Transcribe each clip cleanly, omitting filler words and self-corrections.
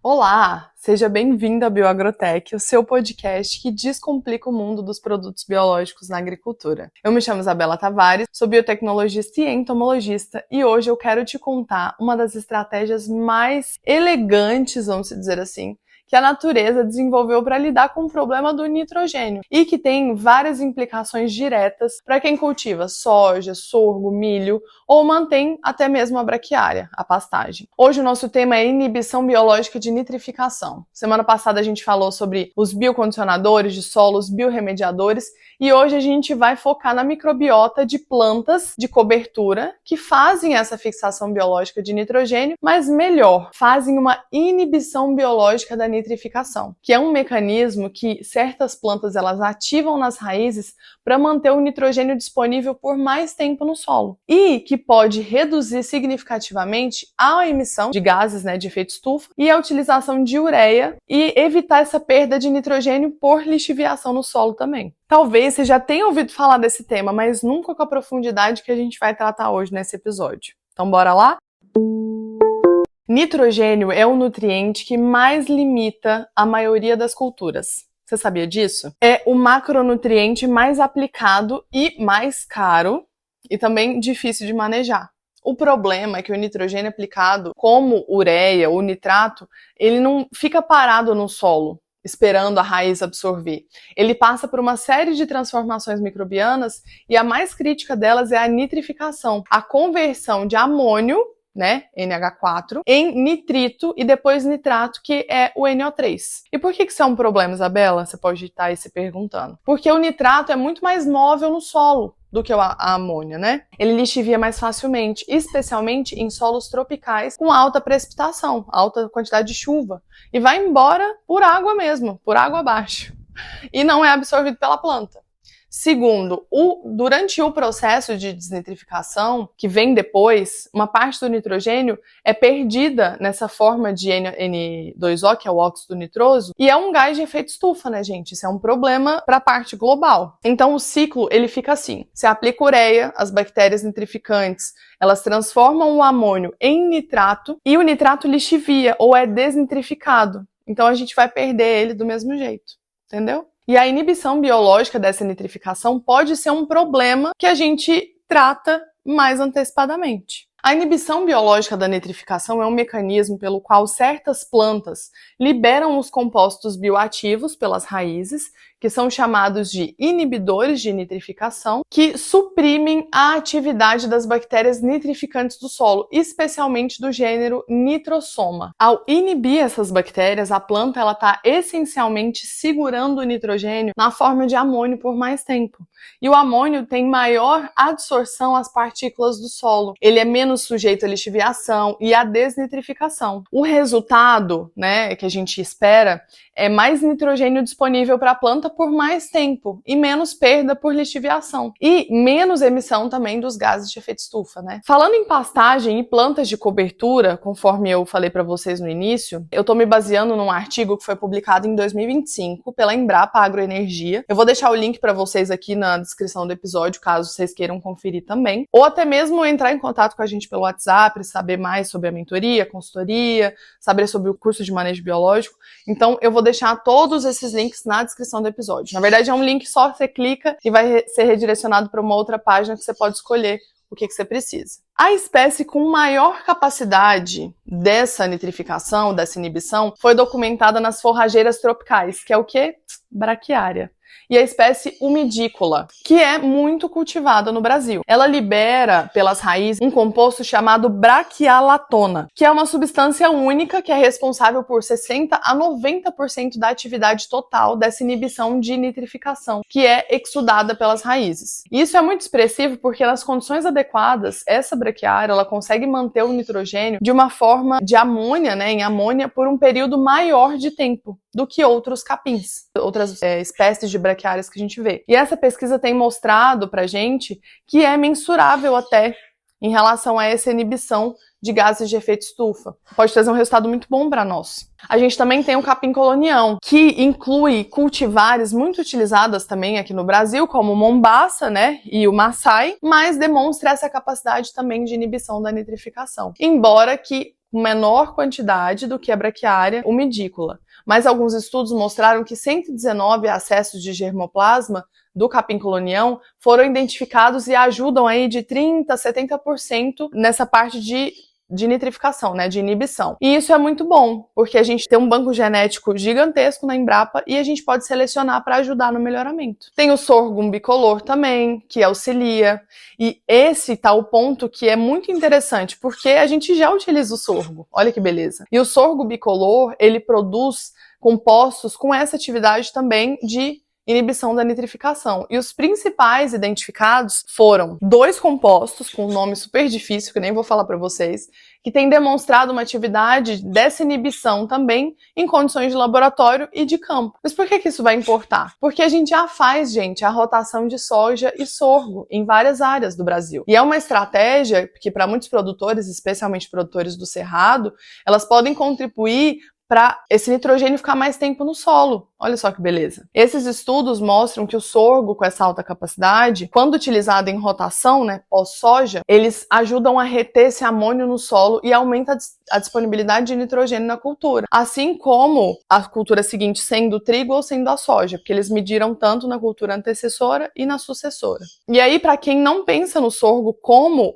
Olá, seja bem-vindo à Bioagrotech, o seu podcast que descomplica o mundo dos produtos biológicos na agricultura. Eu me chamo Isabela Tavares, sou biotecnologista e entomologista e hoje eu quero te contar uma das estratégias mais elegantes, vamos dizer assim, que a natureza desenvolveu para lidar com o problema do nitrogênio e que tem várias implicações diretas para quem cultiva soja, sorgo, milho ou mantém até mesmo a braquiária, a pastagem. Hoje o nosso tema é inibição biológica de nitrificação. Semana passada a gente falou sobre os biocondicionadores de solo, os biorremediadores, e hoje a gente vai focar na microbiota de plantas de cobertura que fazem essa fixação biológica de nitrogênio, mas melhor, fazem uma inibição biológica da nitrificação, que é um mecanismo que certas plantas elas ativam nas raízes para manter o nitrogênio disponível por mais tempo no solo e que pode reduzir significativamente a emissão de gases, de efeito estufa e a utilização de ureia e evitar essa perda de nitrogênio por lixiviação no solo também. Talvez você já tenha ouvido falar desse tema, mas nunca com a profundidade que a gente vai tratar hoje nesse episódio. Então bora lá? Nitrogênio é o nutriente que mais limita a maioria das culturas. Você sabia disso? É o macronutriente mais aplicado e mais caro e também difícil de manejar. O problema é que o nitrogênio aplicado, como ureia ou nitrato, ele não fica parado no solo, esperando a raiz absorver. Ele passa por uma série de transformações microbianas e a mais crítica delas é a nitrificação, a conversão de amônio, NH4, em nitrito e depois nitrato, que é o NO3. E por que isso é um problema, Isabela? Você pode estar aí se perguntando. Porque o nitrato é muito mais móvel no solo do que a amônia, Ele lixivia mais facilmente, especialmente em solos tropicais com alta precipitação, alta quantidade de chuva, e vai embora por água abaixo, e não é absorvido pela planta. Segundo, durante o processo de desnitrificação, que vem depois, uma parte do nitrogênio é perdida nessa forma de N2O, que é o óxido nitroso, e é um gás de efeito estufa, gente? Isso é um problema para a parte global. Então, o ciclo, ele fica assim. Você aplica ureia, as bactérias nitrificantes, elas transformam o amônio em nitrato, e o nitrato lixivia, ou é desnitrificado. Então, a gente vai perder ele do mesmo jeito, entendeu? E a inibição biológica dessa nitrificação pode ser um problema que a gente trata mais antecipadamente. A inibição biológica da nitrificação é um mecanismo pelo qual certas plantas liberam os compostos bioativos pelas raízes, que são chamados de inibidores de nitrificação, que suprimem a atividade das bactérias nitrificantes do solo, especialmente do gênero Nitrosoma. Ao inibir essas bactérias, a planta está essencialmente segurando o nitrogênio na forma de amônio por mais tempo. E o amônio tem maior adsorção às partículas do solo. Ele é menos sujeito à lixiviação e à desnitrificação. O resultado, que a gente espera, é mais nitrogênio disponível para a planta por mais tempo e menos perda por lixiviação. E menos emissão também dos gases de efeito estufa, Falando em pastagem e plantas de cobertura, conforme eu falei para vocês no início, eu estou me baseando num artigo que foi publicado em 2025 pela Embrapa Agroenergia. Eu vou deixar o link para vocês aqui na descrição do episódio, caso vocês queiram conferir também. Ou até mesmo entrar em contato com a gente pelo WhatsApp, saber mais sobre a mentoria, consultoria, saber sobre o curso de manejo biológico. Então, eu vou deixar todos esses links na descrição do episódio. Na verdade, é um link só, você clica e vai ser redirecionado para uma outra página que você pode escolher o que você precisa. A espécie com maior capacidade dessa nitrificação, dessa inibição, foi documentada nas forrageiras tropicais, que é o quê? Braquiária. E a espécie umidícola, que é muito cultivada no Brasil. Ela libera pelas raízes um composto chamado braquialatona, que é uma substância única que é responsável por 60 a 90% da atividade total dessa inibição de nitrificação, que é exudada pelas raízes. E isso é muito expressivo porque nas condições adequadas, essa braquiária ela consegue manter o nitrogênio de uma forma de amônia, em amônia, por um período maior de tempo do que outros capins, outras espécies de braquiárias que a gente vê. E essa pesquisa tem mostrado pra gente que é mensurável até em relação a essa inibição de gases de efeito estufa. Pode trazer um resultado muito bom para nós. A gente também tem o capim colonião, que inclui cultivares muito utilizadas também aqui no Brasil, como o mombaça, e o maçai, mas demonstra essa capacidade também de inibição da nitrificação. Embora que com menor quantidade do que a braquiária umidícola. Mas alguns estudos mostraram que 119 acessos de germoplasma do capim colonião foram identificados e ajudam aí de 30% a 70% nessa parte de nitrificação, né, de inibição. E isso é muito bom, porque a gente tem um banco genético gigantesco na Embrapa e a gente pode selecionar para ajudar no melhoramento. Tem o sorgo bicolor também, que auxilia, e esse tá o ponto que é muito interessante, porque a gente já utiliza o sorgo, olha que beleza. E o sorgo bicolor, ele produz compostos com essa atividade também de inibição da nitrificação. E os principais identificados foram 2 compostos com um nome super difícil, que nem vou falar para vocês, que têm demonstrado uma atividade dessa inibição também em condições de laboratório e de campo. Mas por que isso vai importar? Porque a gente já faz, gente, a rotação de soja e sorgo em várias áreas do Brasil. E é uma estratégia que para muitos produtores, especialmente produtores do cerrado, elas podem contribuir para esse nitrogênio ficar mais tempo no solo. Olha só que beleza. Esses estudos mostram que o sorgo com essa alta capacidade, quando utilizado em rotação, né, pós-soja, eles ajudam a reter esse amônio no solo e aumenta a disponibilidade de nitrogênio na cultura. Assim como a cultura seguinte sendo o trigo ou sendo a soja, porque eles mediram tanto na cultura antecessora e na sucessora. E aí, para quem não pensa no sorgo como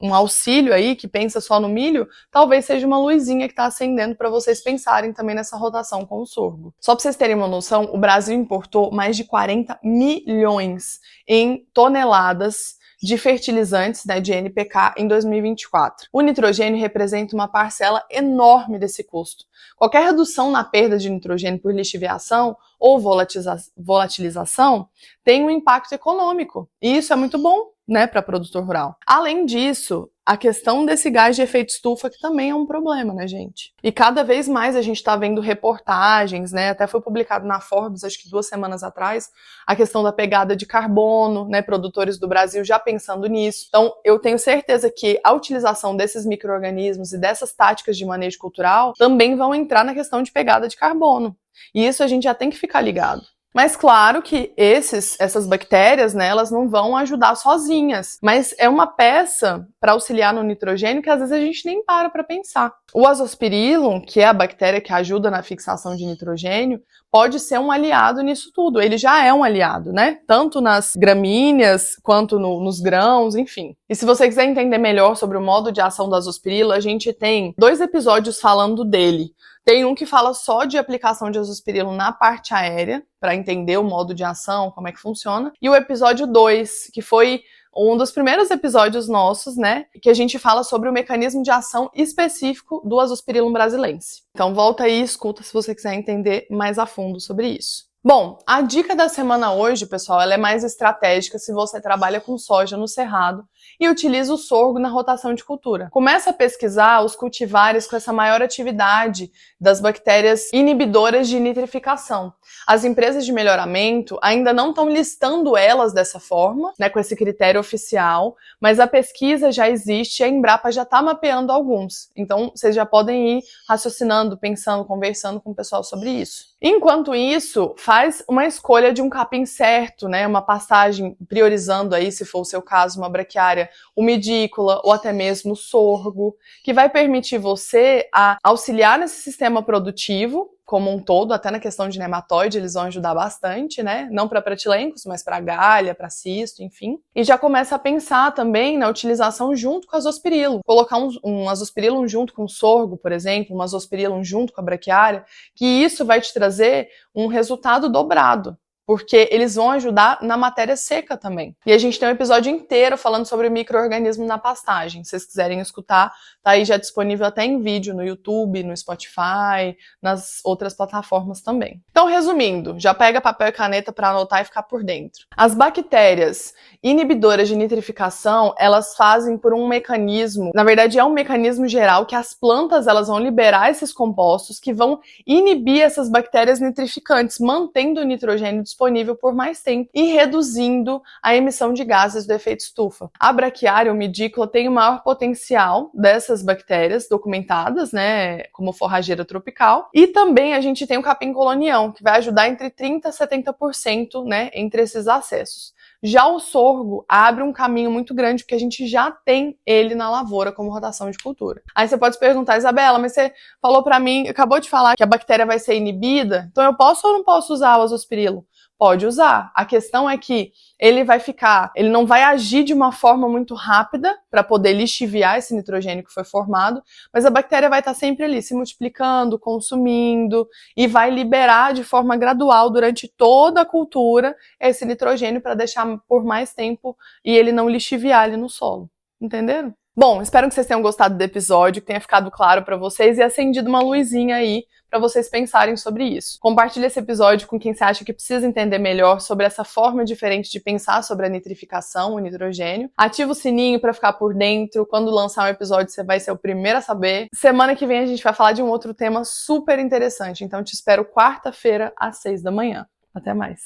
um auxílio aí, que pensa só no milho, talvez seja uma luzinha que está acendendo para vocês pensarem também nessa rotação com o sorgo. Só para vocês terem uma noção, o Brasil importou mais de 40 milhões em toneladas de fertilizantes, né, de NPK em 2024. O nitrogênio representa uma parcela enorme desse custo. Qualquer redução na perda de nitrogênio por lixiviação ou volatilização tem um impacto econômico. E isso é muito bom, né, para produtor rural. Além disso, a questão desse gás de efeito estufa, que também é um problema, né, gente? E cada vez mais a gente tá vendo reportagens, né, até foi publicado na Forbes, acho que 2 semanas atrás, a questão da pegada de carbono, né, produtores do Brasil já pensando nisso. Então, eu tenho certeza que a utilização desses micro-organismos e dessas táticas de manejo cultural também vão entrar na questão de pegada de carbono. E isso a gente já tem que ficar ligado. Mas claro que essas bactérias, né, elas não vão ajudar sozinhas, mas é uma peça para auxiliar no nitrogênio que às vezes a gente nem para pensar. O Azospirillum, que é a bactéria que ajuda na fixação de nitrogênio, pode ser um aliado nisso tudo. Ele já é um aliado, né? Tanto nas gramíneas quanto nos grãos, enfim. E se você quiser entender melhor sobre o modo de ação do Azospirillum, a gente tem 2 episódios falando dele. Tem um que fala só de aplicação de Azospirillum na parte aérea, para entender o modo de ação, como é que funciona. E o episódio 2, que foi um dos primeiros episódios nossos, né, que a gente fala sobre o mecanismo de ação específico do Azospirillum brasilense. Então volta aí e escuta se você quiser entender mais a fundo sobre isso. Bom, a dica da semana hoje, pessoal, ela é mais estratégica se você trabalha com soja no cerrado e utiliza o sorgo na rotação de cultura. Começa a pesquisar os cultivares com essa maior atividade das bactérias inibidoras de nitrificação. As empresas de melhoramento ainda não estão listando elas dessa forma, né, com esse critério oficial, mas a pesquisa já existe e a Embrapa já está mapeando alguns. Então, vocês já podem ir raciocinando, pensando, conversando com o pessoal sobre isso. Enquanto isso, faz uma escolha de um capim certo, né, uma pastagem priorizando aí, se for o seu caso, uma braquiária umidícola ou até mesmo sorgo, que vai permitir você a auxiliar nesse sistema produtivo como um todo, até na questão de nematóide, eles vão ajudar bastante, né? Não para pretilencos, mas para galha, para cisto, enfim. E já começa a pensar também na utilização junto com a Azospirillum. Colocar um Azospirillum junto com o sorgo, por exemplo, um Azospirillum junto com a braquiária, que isso vai te trazer um resultado dobrado, porque eles vão ajudar na matéria seca também. E a gente tem um episódio inteiro falando sobre micro-organismo na pastagem. Se vocês quiserem escutar, tá aí já disponível até em vídeo no YouTube, no Spotify, nas outras plataformas também. Então, resumindo, já pega papel e caneta para anotar e ficar por dentro. As bactérias inibidoras de nitrificação, elas fazem por um mecanismo, na verdade é um mecanismo geral que as plantas elas vão liberar esses compostos que vão inibir essas bactérias nitrificantes, mantendo o nitrogênio disponível por mais tempo e reduzindo a emissão de gases do efeito estufa. A braquiária umidícola tem o maior potencial dessas bactérias documentadas, né, como forrageira tropical, e também a gente tem o capim colonião, que vai ajudar entre 30% a 70%, né, entre esses acessos. Já o sorgo abre um caminho muito grande, porque a gente já tem ele na lavoura como rotação de cultura. Aí você pode se perguntar, Isabela, mas você falou pra mim, acabou de falar que a bactéria vai ser inibida, então eu posso ou não posso usar o azospirilo? Pode usar. A questão é que ele não vai agir de uma forma muito rápida para poder lixiviar esse nitrogênio que foi formado, mas a bactéria vai estar sempre ali se multiplicando, consumindo e vai liberar de forma gradual durante toda a cultura esse nitrogênio para deixar por mais tempo e ele não lixiviar ali no solo. Entenderam? Bom, espero que vocês tenham gostado do episódio, que tenha ficado claro para vocês e acendido uma luzinha aí para vocês pensarem sobre isso. Compartilhe esse episódio com quem você acha que precisa entender melhor sobre essa forma diferente de pensar sobre a nitrificação, o nitrogênio. Ativa o sininho para ficar por dentro. Quando lançar um episódio, você vai ser o primeiro a saber. Semana que vem a gente vai falar de um outro tema super interessante, então te espero quarta-feira às 6 da manhã. Até mais!